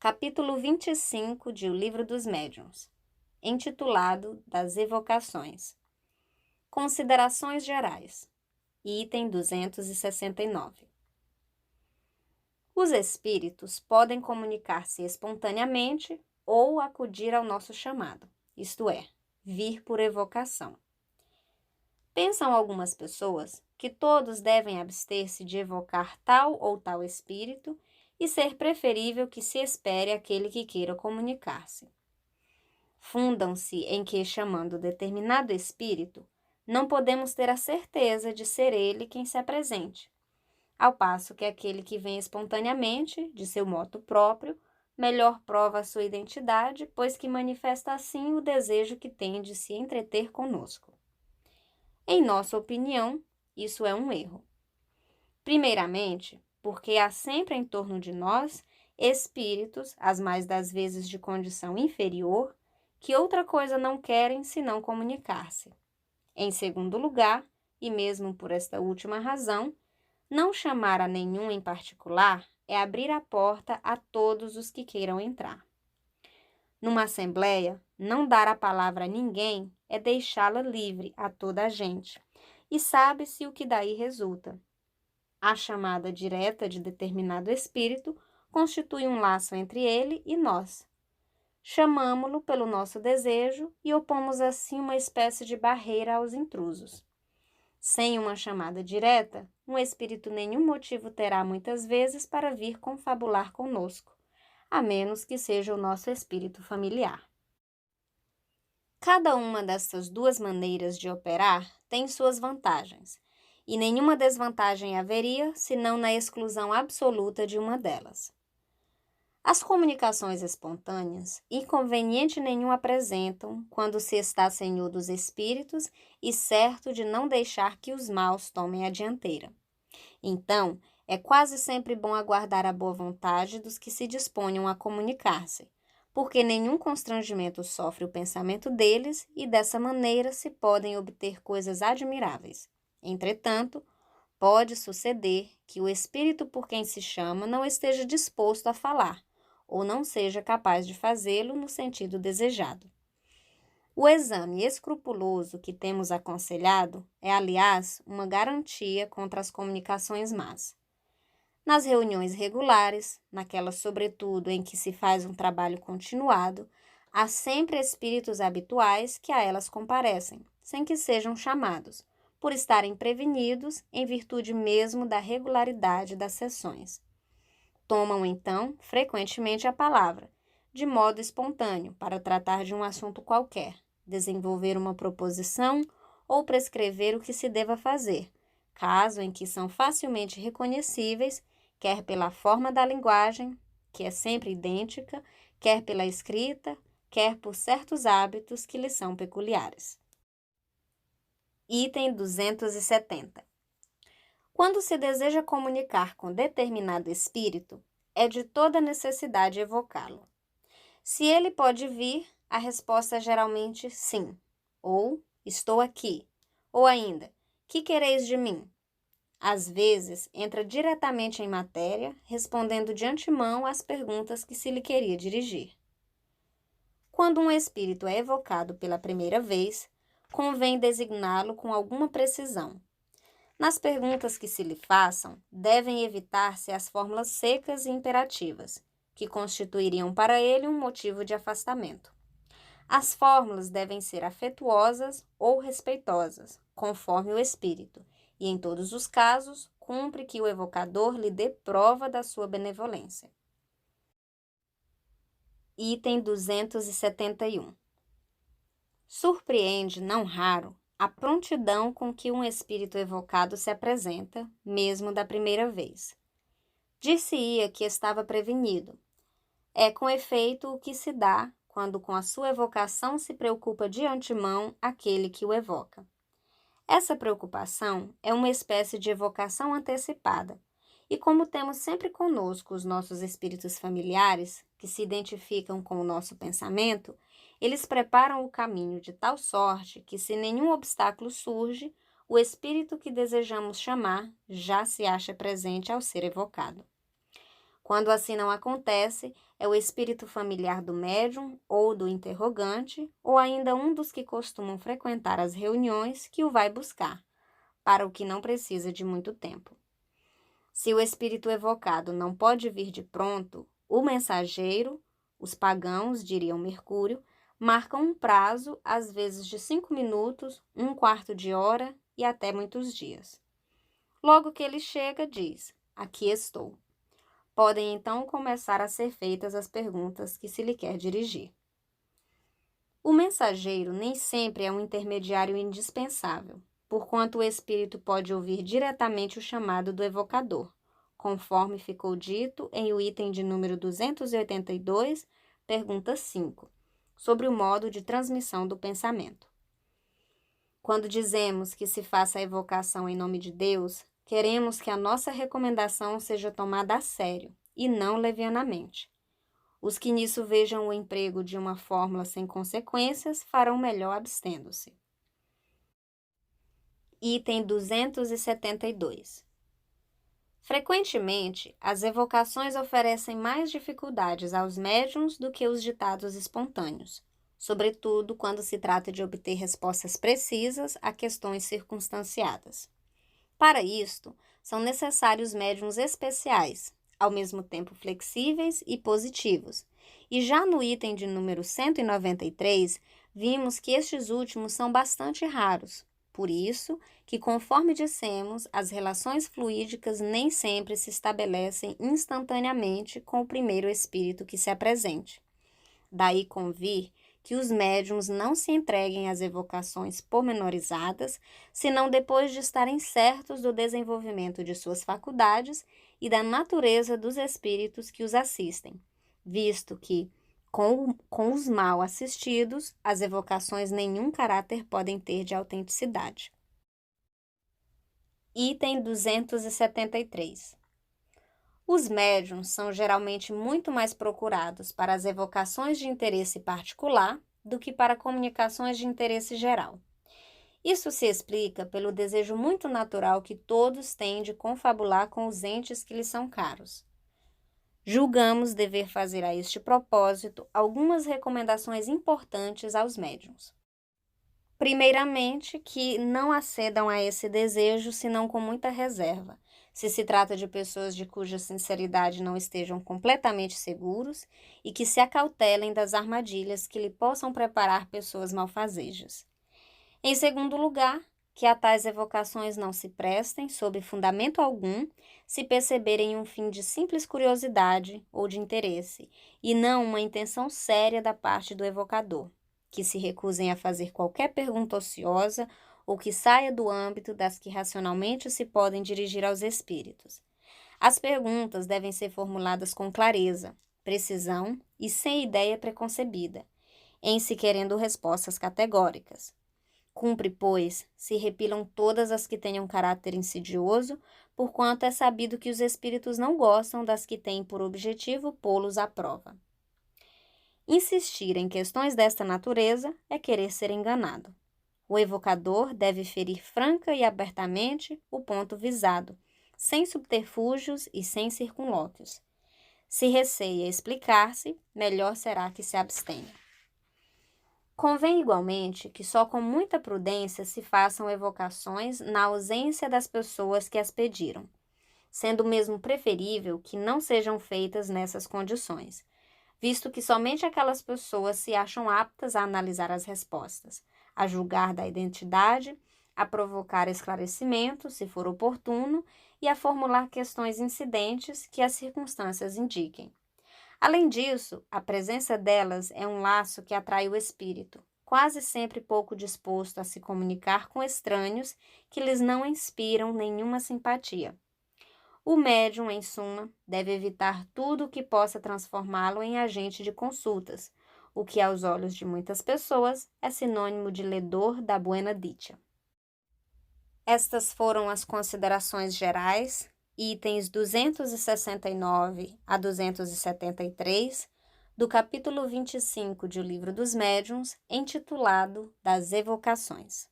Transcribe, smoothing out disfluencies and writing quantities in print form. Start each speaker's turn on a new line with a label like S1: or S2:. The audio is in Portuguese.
S1: capítulo 25 de O Livro dos Médiuns, intitulado Das Evocações. Considerações gerais. Item 269. Os espíritos podem comunicar-se espontaneamente ou acudir ao nosso chamado, isto é, vir por evocação. Pensam algumas pessoas que todos devem abster-se de evocar tal ou tal espírito e ser preferível que se espere aquele que queira comunicar-se. Fundam-se em que, chamando determinado espírito, não podemos ter a certeza de ser ele quem se apresente, ao passo que aquele que vem espontaneamente, de seu moto próprio, melhor prova a sua identidade, pois que manifesta assim o desejo que tem de se entreter conosco. Em nossa opinião, isso é um erro. Primeiramente, porque há sempre em torno de nós espíritos, as mais das vezes de condição inferior, que outra coisa não querem senão comunicar-se. Em segundo lugar, e mesmo por esta última razão, não chamar a nenhum em particular é abrir a porta a todos os que queiram entrar. Numa assembleia, não dar a palavra a ninguém é deixá-la livre a toda a gente, e sabe-se o que daí resulta. A chamada direta de determinado espírito constitui um laço entre ele e nós. Chamamo-lo pelo nosso desejo e opomos assim uma espécie de barreira aos intrusos. Sem uma chamada direta, um espírito nenhum motivo terá muitas vezes para vir confabular conosco, a menos que seja o nosso espírito familiar. Cada uma dessas duas maneiras de operar tem suas vantagens, e nenhuma desvantagem haveria senão na exclusão absoluta de uma delas. As comunicações espontâneas, inconveniente nenhum apresentam quando se está senhor dos espíritos e certo de não deixar que os maus tomem a dianteira. Então, é quase sempre bom aguardar a boa vontade dos que se disponham a comunicar-se, porque nenhum constrangimento sofre o pensamento deles e dessa maneira se podem obter coisas admiráveis. Entretanto, pode suceder que o espírito por quem se chama não esteja disposto a falar, ou não seja capaz de fazê-lo no sentido desejado. O exame escrupuloso que temos aconselhado é, aliás, uma garantia contra as comunicações más. Nas reuniões regulares, naquelas sobretudo em que se faz um trabalho continuado, há sempre espíritos habituais que a elas comparecem, sem que sejam chamados, por estarem prevenidos em virtude mesmo da regularidade das sessões. Tomam, então, frequentemente a palavra, de modo espontâneo, para tratar de um assunto qualquer, desenvolver uma proposição ou prescrever o que se deva fazer, caso em que são facilmente reconhecíveis, quer pela forma da linguagem, que é sempre idêntica, quer pela escrita, quer por certos hábitos que lhes são peculiares. Item 270. Quando se deseja comunicar com determinado espírito, é de toda necessidade evocá-lo. Se ele pode vir, a resposta é geralmente sim, ou estou aqui, ou ainda, que quereis de mim? Às vezes, entra diretamente em matéria, respondendo de antemão às perguntas que se lhe queria dirigir. Quando um espírito é evocado pela primeira vez, convém designá-lo com alguma precisão. Nas perguntas que se lhe façam, devem evitar-se as fórmulas secas e imperativas, que constituiriam para ele um motivo de afastamento. As fórmulas devem ser afetuosas ou respeitosas, conforme o espírito, e em todos os casos, cumpre que o evocador lhe dê prova da sua benevolência. Item 271. Surpreende, não raro, a prontidão com que um espírito evocado se apresenta, mesmo da primeira vez. Dir-se-ia que estava prevenido. É com efeito o que se dá quando com a sua evocação se preocupa de antemão aquele que o evoca. Essa preocupação é uma espécie de evocação antecipada, e como temos sempre conosco os nossos espíritos familiares, que se identificam com o nosso pensamento, eles preparam o caminho de tal sorte que, se nenhum obstáculo surge, o espírito que desejamos chamar já se acha presente ao ser evocado. Quando assim não acontece, é o espírito familiar do médium ou do interrogante, ou ainda um dos que costumam frequentar as reuniões que o vai buscar, para o que não precisa de muito tempo. Se o espírito evocado não pode vir de pronto, o mensageiro, os pagãos, diriam Mercúrio, marcam um prazo, às vezes de 5 minutos, um quarto de hora e até muitos dias. Logo que ele chega, diz: aqui estou. Podem então começar a ser feitas as perguntas que se lhe quer dirigir. O mensageiro nem sempre é um intermediário indispensável, porquanto o espírito pode ouvir diretamente o chamado do evocador, conforme ficou dito em o item de número 282, pergunta 5, sobre o modo de transmissão do pensamento. Quando dizemos que se faça a evocação em nome de Deus, queremos que a nossa recomendação seja tomada a sério e não levianamente. Os que nisso vejam o emprego de uma fórmula sem consequências farão melhor abstendo-se. Item 272. Frequentemente, as evocações oferecem mais dificuldades aos médiuns do que os ditados espontâneos, sobretudo quando se trata de obter respostas precisas a questões circunstanciadas. Para isto, são necessários médiuns especiais, ao mesmo tempo flexíveis e positivos, e já no item de número 193, vimos que estes últimos são bastante raros. Por isso, que conforme dissemos, as relações fluídicas nem sempre se estabelecem instantaneamente com o primeiro espírito que se apresente. Daí convir que os médiuns não se entreguem às evocações pormenorizadas, senão depois de estarem certos do desenvolvimento de suas faculdades e da natureza dos espíritos que os assistem, visto que, com os mal assistidos, as evocações nenhum caráter podem ter de autenticidade. Item 273. Os médiuns são geralmente muito mais procurados para as evocações de interesse particular do que para comunicações de interesse geral. Isso se explica pelo desejo muito natural que todos têm de confabular com os entes que lhes são caros. Julgamos dever fazer a este propósito algumas recomendações importantes aos médiuns. Primeiramente, que não acedam a esse desejo senão com muita reserva, se se trata de pessoas de cuja sinceridade não estejam completamente seguros e que se acautelem das armadilhas que lhe possam preparar pessoas malfazejas. Em segundo lugar, que a tais evocações não se prestem, sob fundamento algum, se perceberem um fim de simples curiosidade ou de interesse, e não uma intenção séria da parte do evocador, que se recusem a fazer qualquer pergunta ociosa ou que saia do âmbito das que racionalmente se podem dirigir aos espíritos. As perguntas devem ser formuladas com clareza, precisão e sem ideia preconcebida, em se querendo respostas categóricas. Cumpre, pois, se repilam todas as que tenham caráter insidioso, porquanto é sabido que os espíritos não gostam das que têm por objetivo pô-los à prova. Insistir em questões desta natureza é querer ser enganado. O evocador deve ferir franca e abertamente o ponto visado, sem subterfúgios e sem circunlóquios. Se receia explicar-se, melhor será que se abstenha. Convém igualmente que só com muita prudência se façam evocações na ausência das pessoas que as pediram, sendo mesmo preferível que não sejam feitas nessas condições, visto que somente aquelas pessoas se acham aptas a analisar as respostas, a julgar da identidade, a provocar esclarecimento, se for oportuno, e a formular questões incidentes que as circunstâncias indiquem. Além disso, a presença delas é um laço que atrai o espírito, quase sempre pouco disposto a se comunicar com estranhos que lhes não inspiram nenhuma simpatia. O médium, em suma, deve evitar tudo o que possa transformá-lo em agente de consultas, o que aos olhos de muitas pessoas é sinônimo de ledor da buena dicha. Estas foram as considerações gerais, itens 269 a 273, do capítulo 25 de O Livro dos Médiuns, intitulado Das Evocações.